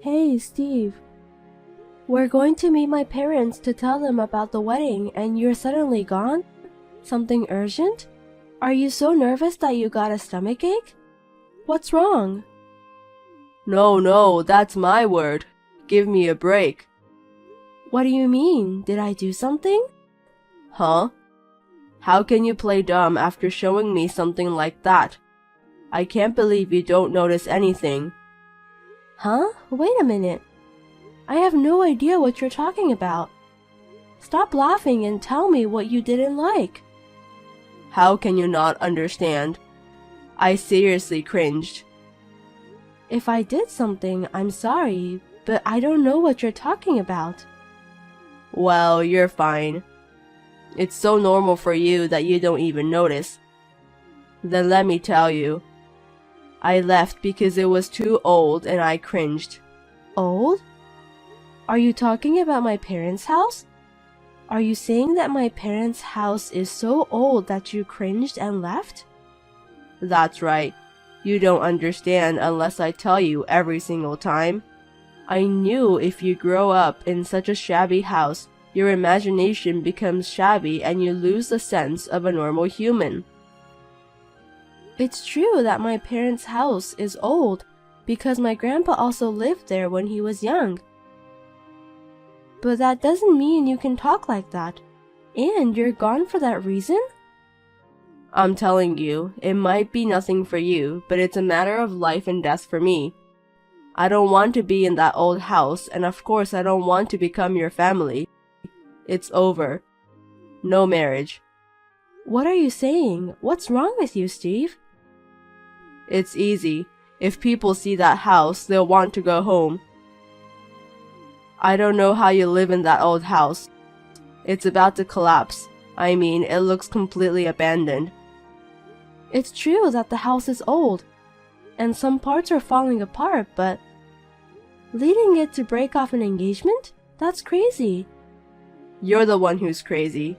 Hey, Steve. We're going to meet my parents to tell them about the wedding and you're suddenly gone? Something urgent? Are you so nervous that you got a stomachache? What's wrong? No, that's my word. Give me a break. What do you mean? Did I do something? Huh? How can you play dumb after showing me something like that? I can't believe you don't notice anything. Huh? Wait a minute. I have no idea what you're talking about. Stop laughing and tell me what you didn't like. How can you not understand? I seriously cringed. If I did something, I'm sorry, but I don't know what you're talking about. Well, you're fine. It's so normal for you that you don't even notice. Then let me tell you. I left because it was too old and I cringed. Old? Are you talking about my parents' house? Are you saying that my parents' house is so old that you cringed and left? That's right. You don't understand unless I tell you every single time. I knew if you grow up in such a shabby house, your imagination becomes shabby and you lose the sense of a normal human. It's true that my parents' house is old because my grandpa also lived there when he was young. But that doesn't mean you can talk like that. And you're gone for that reason? I'm telling you, it might be nothing for you, but it's a matter of life and death for me. I don't want to be in that old house, and of course I don't want to become your family. It's over. No marriage. What are you saying? What's wrong with you, Steve? It's easy. If people see that house, they'll want to go home. I don't know how you live in that old house. It's about to collapse. I mean, it looks completely abandoned. It's true that the house is old, and some parts are falling apart, but leading it to break off an engagement? That's crazy. You're the one who's crazy.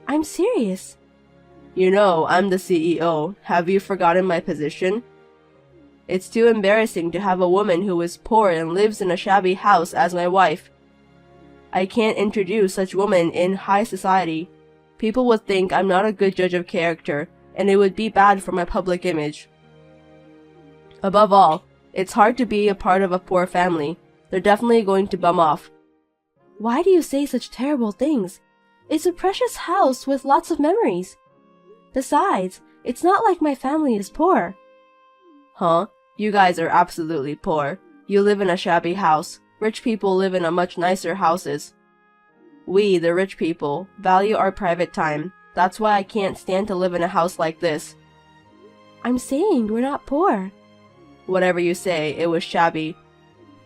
I'm serious. You know, I'm the CEO. Have you forgotten my position? It's too embarrassing to have a woman who is poor and lives in a shabby house as my wife. I can't introduce such women in high society. People would think I'm not a good judge of character, and it would be bad for my public image. Above all, it's hard to be a part of a poor family. They're definitely going to bum off. Why do you say such terrible things? It's a precious house with lots of memories. Besides, it's not like my family is poor. Huh? You guys are absolutely poor. You live in a shabby house. Rich people live in a much nicer houses. We, the rich people, value our private time. That's why I can't stand to live in a house like this. I'm saying we're not poor. Whatever you say, it was shabby.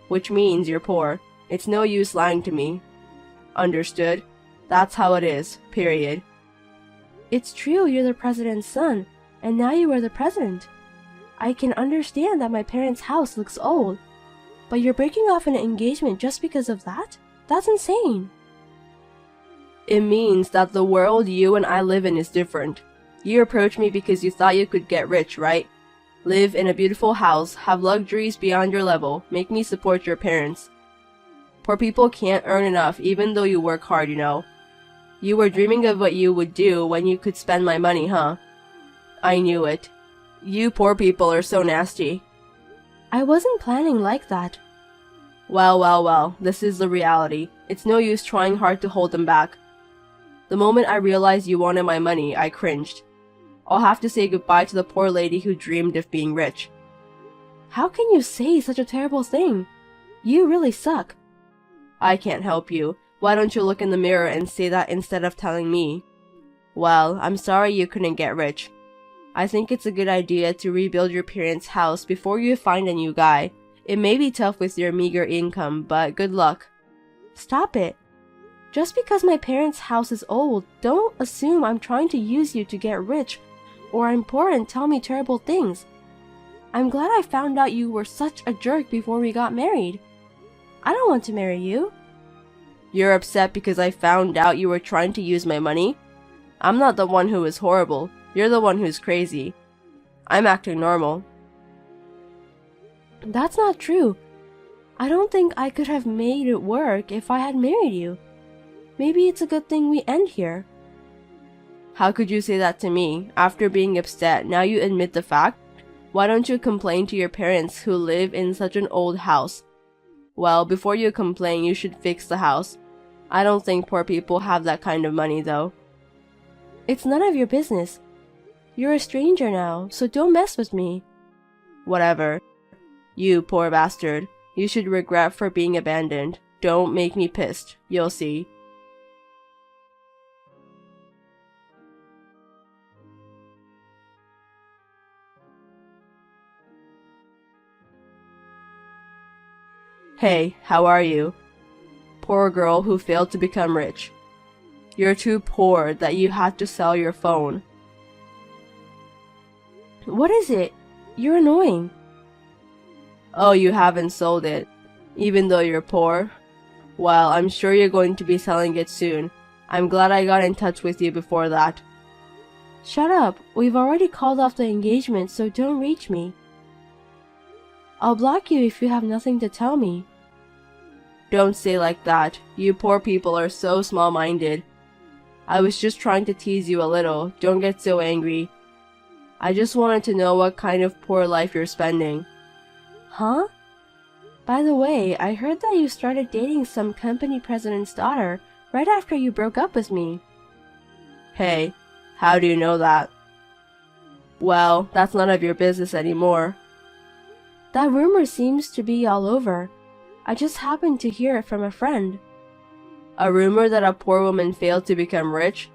Which means you're poor. It's no use lying to me. Understood? That's how it is, period. It's true you're the president's son, and now you are the president. I can understand that my parents' house looks old, but you're breaking off an engagement just because of that? That's insane. It means that the world you and I live in is different. You approached me because you thought you could get rich, right? Live in a beautiful house, have luxuries beyond your level, make me support your parents. Poor people can't earn enough even though you work hard, you know. You were dreaming of what you would do when you could spend my money, huh? I knew it. You poor people are so nasty. I wasn't planning like that. Well, this is the reality. It's no use trying hard to hold them back. The moment I realized you wanted my money, I cringed. I'll have to say goodbye to the poor lady who dreamed of being rich. How can you say such a terrible thing? You really suck. I can't help you. Why don't you look in the mirror and say that instead of telling me? Well, I'm sorry you couldn't get rich. I think it's a good idea to rebuild your parents' house before you find a new guy. It may be tough with your meager income, but good luck. Stop it. Just because my parents' house is old, don't assume I'm trying to use you to get rich, or I'm poor and tell me terrible things. I'm glad I found out you were such a jerk before we got married. I don't want to marry you. You're upset because I found out you were trying to use my money? I'm not the one who is horrible. You're the one who's crazy. I'm acting normal. That's not true. I don't think I could have made it work if I had married you. Maybe it's a good thing we end here. How could you say that to me? After being upset, now you admit the fact? Why don't you complain to your parents who live in such an old house? Well, before you complain, you should fix the house. I don't think poor people have that kind of money, though. It's none of your business. You're a stranger now, so don't mess with me. Whatever. You poor bastard. You should regret for being abandoned. Don't make me pissed. You'll see. Hey, how are you? Poor girl who failed to become rich. You're too poor that you had to sell your phone. What is it? You're annoying. Oh, you haven't sold it, even though you're poor? Well, I'm sure you're going to be selling it soon. I'm glad I got in touch with you before that. Shut up. We've already called off the engagement, so don't reach me. I'll block you if you have nothing to tell me. Don't say like that. You poor people are so small-minded. I was just trying to tease you a little. Don't get so angry. I just wanted to know what kind of poor life you're spending. Huh? By the way, I heard that you started dating some company president's daughter right after you broke up with me. Hey, how do you know that? Well, that's none of your business anymore. That rumor seems to be all over. I just happened to hear it from a friend. A rumor that a poor woman failed to become rich?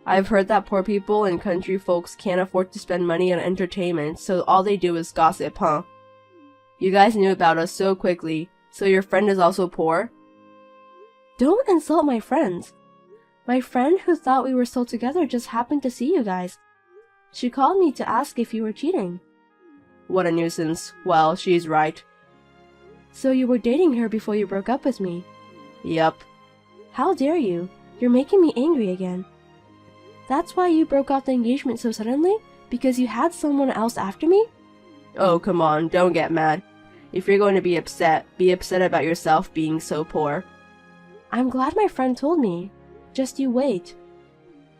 I've heard that poor people and country folks can't afford to spend money on entertainment, so all they do is gossip, huh? You guys knew about us so quickly, so your friend is also poor? Don't insult my friends. My friend who thought we were still together just happened to see you guys. She called me to ask if you were cheating. What a nuisance. Well, she's right. So you were dating her before you broke up with me? Yup. How dare you? You're making me angry again. That's why you broke off the engagement so suddenly? Because you had someone else after me? Oh, come on, don't get mad. If you're going to be upset about yourself being so poor. I'm glad my friend told me. Just you wait.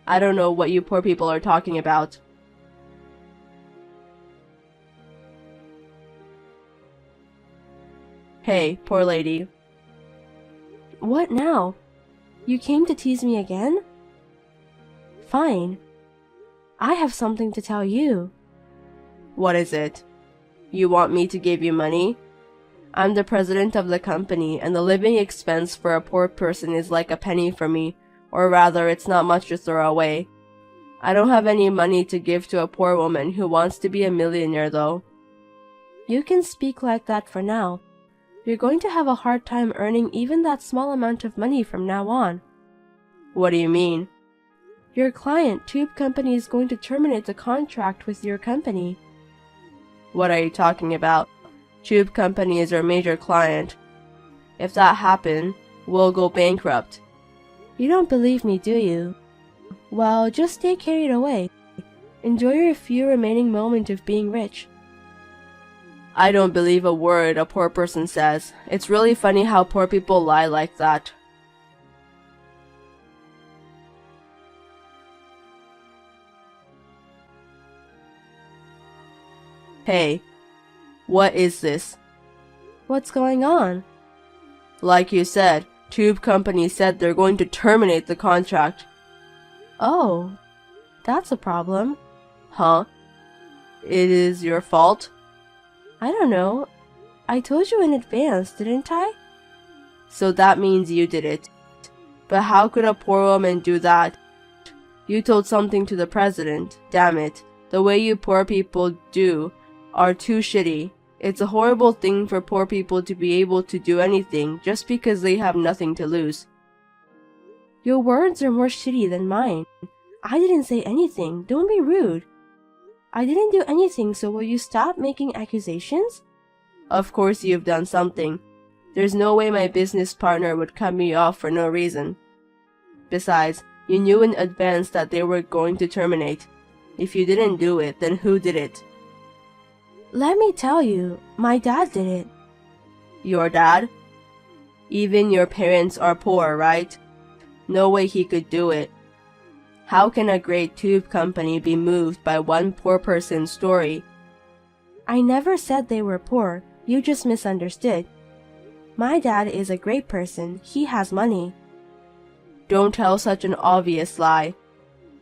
I don't know what you poor people are talking about. Hey, poor lady. What now? You came to tease me again? Fine. I have something to tell you. What is it? You want me to give you money? I'm the president of the company, and the living expense for a poor person is like a penny for me, or rather, it's not much to throw away. I don't have any money to give to a poor woman who wants to be a millionaire, though. You can speak like that for now. You're going to have a hard time earning even that small amount of money from now on. What do you mean? Your client, Tube Company, is going to terminate the contract with your company. What are you talking about? Tube Company is our major client. If that happened, we'll go bankrupt. You don't believe me, do you? Well, just stay carried away. Enjoy your few remaining moments of being rich. I don't believe a word a poor person says. It's really funny how poor people lie like that. Hey, what is this? What's going on? Like you said, Tube Company said they're going to terminate the contract. Oh, that's a problem. Huh? It is your fault? I don't know. I told you in advance, didn't I? So that means you did it. But how could a poor woman do that? You told something to the president. Damn it. The way you poor people do are too shitty. It's a horrible thing for poor people to be able to do anything just because they have nothing to lose. Your words are more shitty than mine. I didn't say anything. Don't be rude. I didn't do anything, so will you stop making accusations? Of course you've done something. There's no way my business partner would cut me off for no reason. Besides, you knew in advance that they were going to terminate. If you didn't do it, then who did it? Let me tell you, my dad did it. Your dad? Even your parents are poor, right? No way he could do it. How can a great tube company be moved by one poor person's story? I never said they were poor. You just misunderstood. My dad is a great person. He has money. Don't tell such an obvious lie.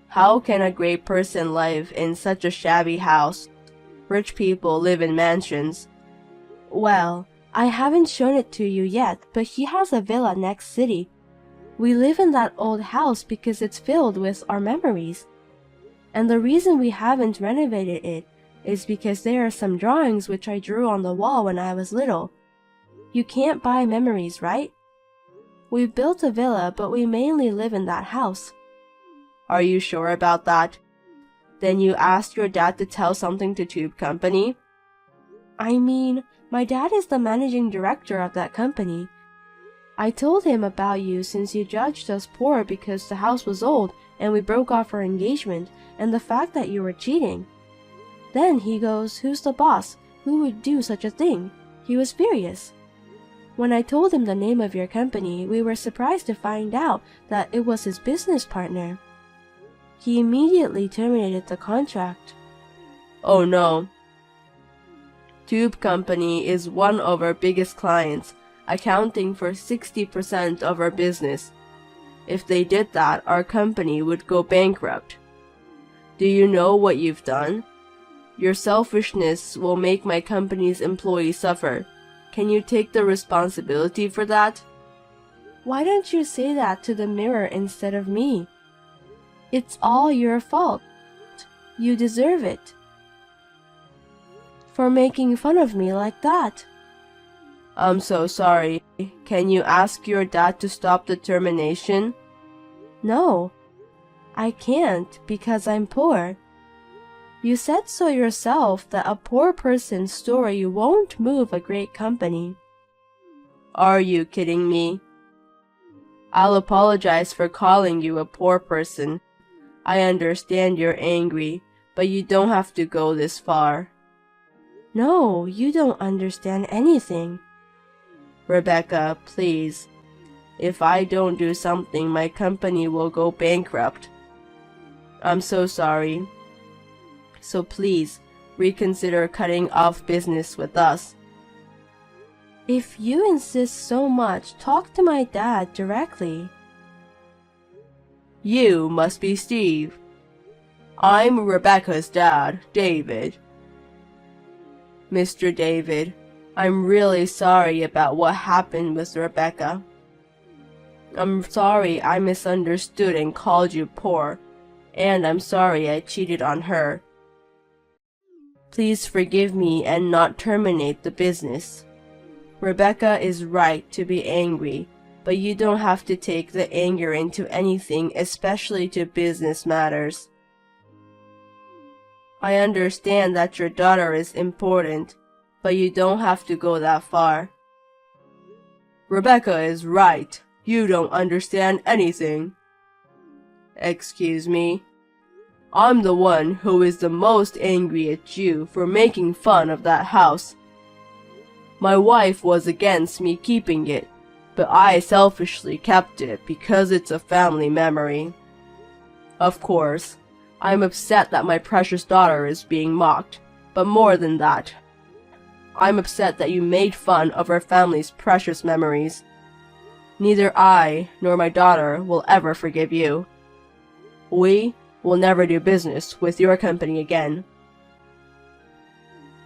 How can a great person live in such a shabby house? Rich people live in mansions. Well, I haven't shown it to you yet, but he has a villa next city. We live in that old house because it's filled with our memories. And the reason we haven't renovated it is because there are some drawings which I drew on the wall when I was little. You can't buy memories, right? We built a villa, but we mainly live in that house. Are you sure about that? Then you asked your dad to tell something to Tube Company? I mean, my dad is the managing director of that company. I told him about you since you judged us poor because the house was old and we broke off our engagement and the fact that you were cheating. Then he goes, "Who's the boss? Who would do such a thing?" He was furious. When I told him the name of your company, we were surprised to find out that it was his business partner. He immediately terminated the contract. Oh no. Tube Company is one of our biggest clients, accounting for 60% of our business. If they did that, our company would go bankrupt. Do you know what you've done? Your selfishness will make my company's employees suffer. Can you take the responsibility for that? Why don't you say that to the mirror instead of me? It's all your fault. You deserve it. For making fun of me like that. I'm so sorry. Can you ask your dad to stop the termination? No, I can't because I'm poor. You said so yourself that a poor person's story won't move a great company. Are you kidding me? I'll apologize for calling you a poor person. I understand you're angry, but you don't have to go this far. No, you don't understand anything. Rebecca, please. If I don't do something, my company will go bankrupt. I'm so sorry. So please, reconsider cutting off business with us. If you insist so much, talk to my dad directly. You must be Steve. I'm Rebecca's dad, David. Mr. David, I'm really sorry about what happened with Rebecca. I'm sorry I misunderstood and called you poor, and I'm sorry I cheated on her. Please forgive me and not terminate the business. Rebecca is right to be angry, but you don't have to take the anger into anything, especially to business matters. I understand that your daughter is important, but you don't have to go that far. Rebecca is right. You don't understand anything. Excuse me. I'm the one who is the most angry at you for making fun of that house. My wife was against me keeping it, but I selfishly kept it because it's a family memory. Of course, I'm upset that my precious daughter is being mocked, but more than that, I'm upset that you made fun of our family's precious memories. Neither I nor my daughter will ever forgive you. We will never do business with your company again.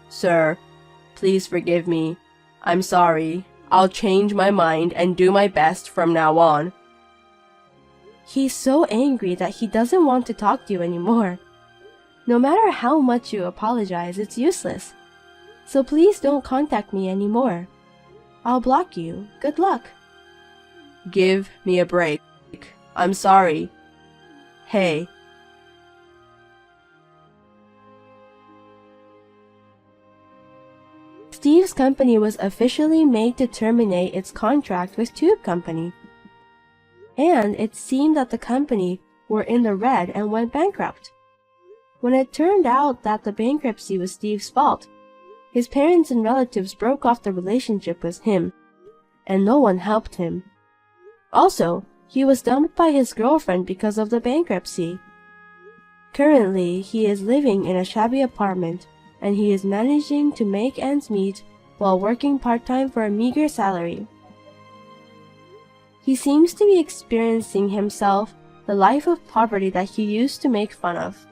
Sir, please forgive me. I'm sorry. I'll change my mind and do my best from now on. He's so angry that he doesn't want to talk to you anymore. No matter how much you apologize, it's useless. So please don't contact me anymore. I'll block you. Good luck. Give me a break. I'm sorry. Hey. Steve's company was officially made to terminate its contract with Tube Company. And it seemed that the company were in the red and went bankrupt. When it turned out that the bankruptcy was Steve's fault, His parents and relatives broke off the relationship with him, and no one helped him. Also, he was dumped by his girlfriend because of the bankruptcy. Currently, he is living in a shabby apartment, and he is managing to make ends meet while working part-time for a meager salary. He seems to be experiencing himself the life of poverty that he used to make fun of.